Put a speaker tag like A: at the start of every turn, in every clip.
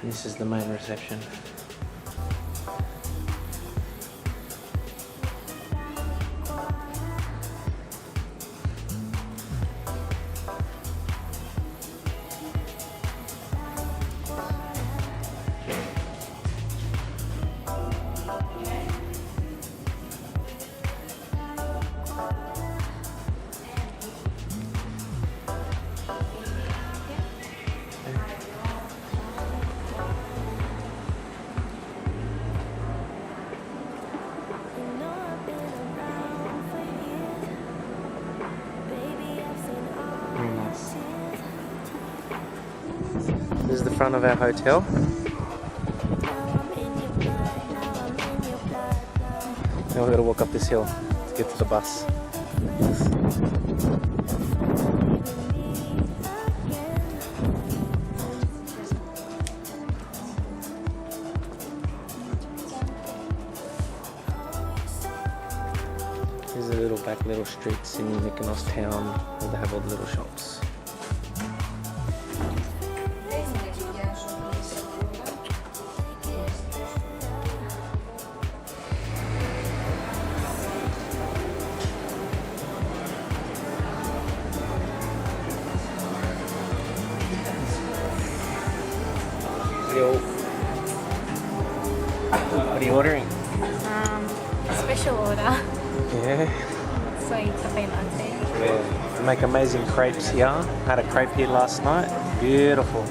A: This is the main reception. This is the front of our hotel. Now we've got to walk up this hill to get to the bus. These are little streets in Mykonos town where they have all the little shops. Yo. What are you ordering?
B: Special order.
A: Yeah.
B: Sweet cafe latte.
A: Yeah. They make amazing crepes here. Had a crepe here last night. Beautiful.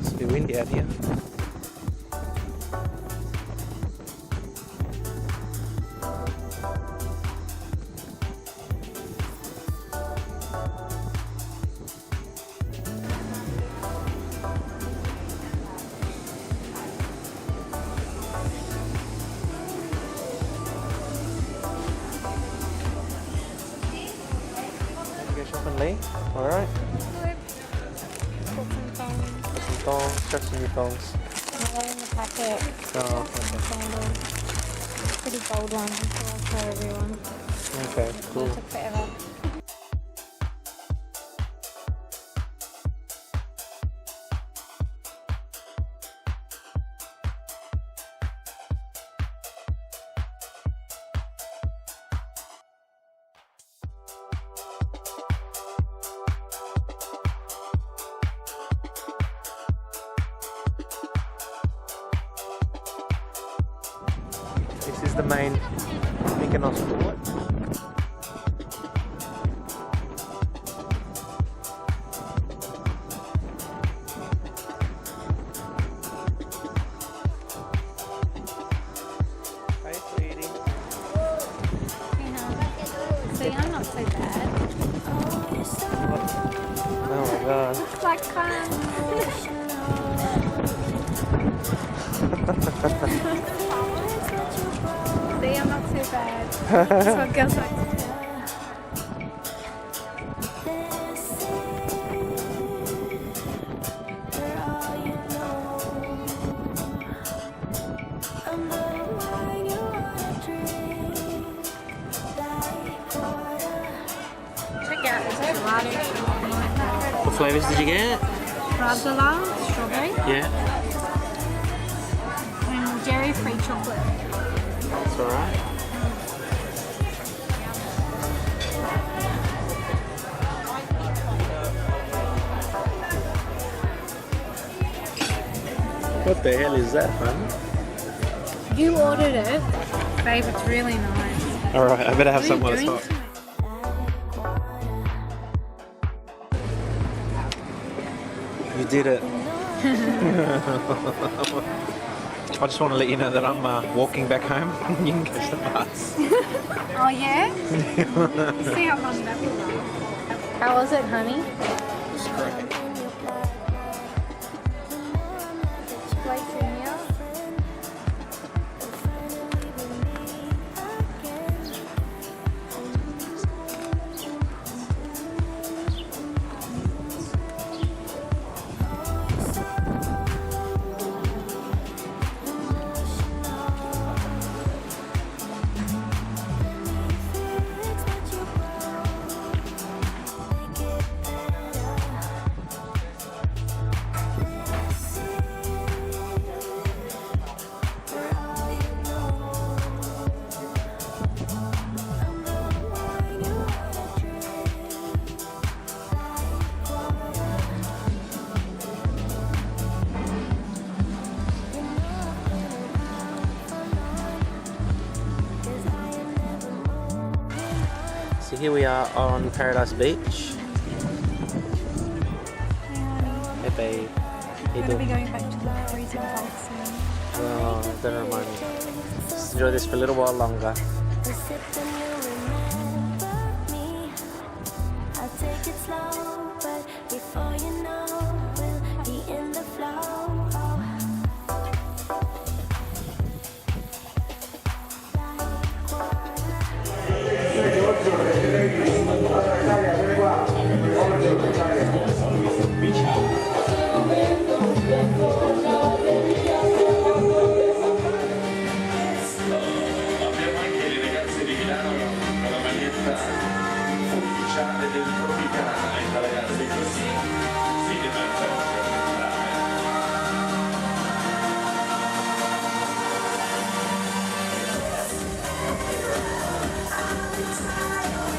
A: It's a bit windy out here. Go shopping, Lee? Alright. Chuck some new thongs.
B: They're in the packet.
A: Oh,
B: Pretty bold ones, so I'll show everyone.
A: okay, cool.
B: It took forever.
A: This is the main Mykonos port. Hi, sweetie.
B: See, I'm not so bad.
A: Oh my god.
B: Looks like See, I'm not so bad. That's what girls like to do. get a gelato shot.
A: What flavours did you get?
B: Radala, strawberry,
A: Yeah,
B: and dairy-free chocolate.
A: it's alright. What the hell is that, man?
B: You ordered it. Babe, it's really nice.
A: Alright, I better have
B: What are
A: something
B: you
A: that's
B: doing
A: hot.
B: to me?
A: You did it. I just want to let you know that I'm walking back home. You can catch the bus.
B: Oh yeah? See how long that will last. How was it, honey?
A: It's great.
B: Flights in here.
A: So here we are on Paradise Beach. Hey babe.
B: We're going to be going back to the freezing cold soon.
A: Oh, don't remind me. Just enjoy this for a little while longer.
C: Abbiamo anche le ragazze di Milano con la maglietta ufficiale del Tropicana e la ragazza così si deve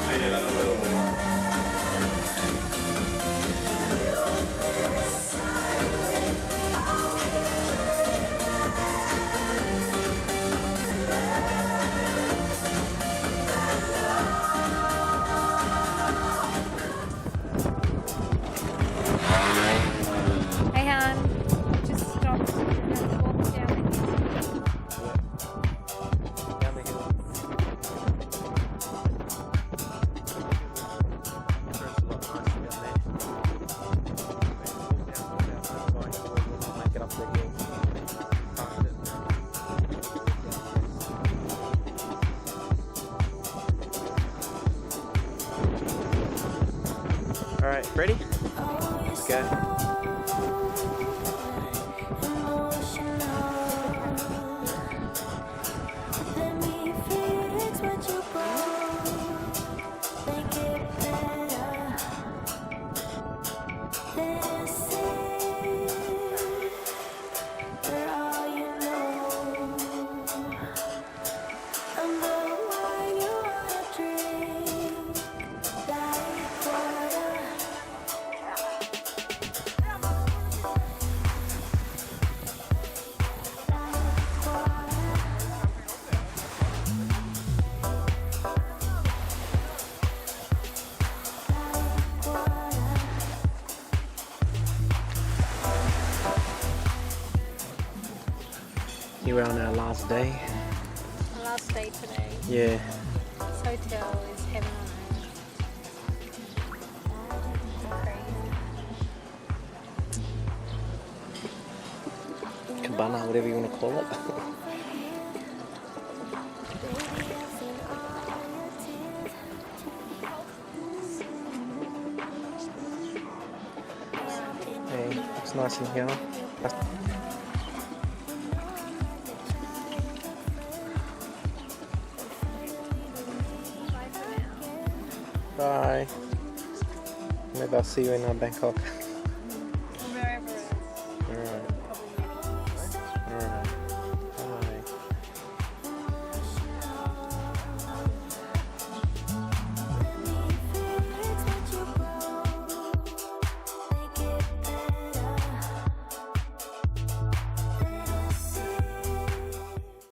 C: lei è la numero uno.
B: Hey, hon. Just stopped and walked down the hill.
A: Down the hill. Alright, ready? Let's go. Here we're on our last day.
B: The last day today.
A: Yeah.
B: This hotel is heaven on earth. Crazy.
A: Cabana, whatever you want to call it. Hey, looks nice in here. Bye. Maybe I'll see you in Bangkok.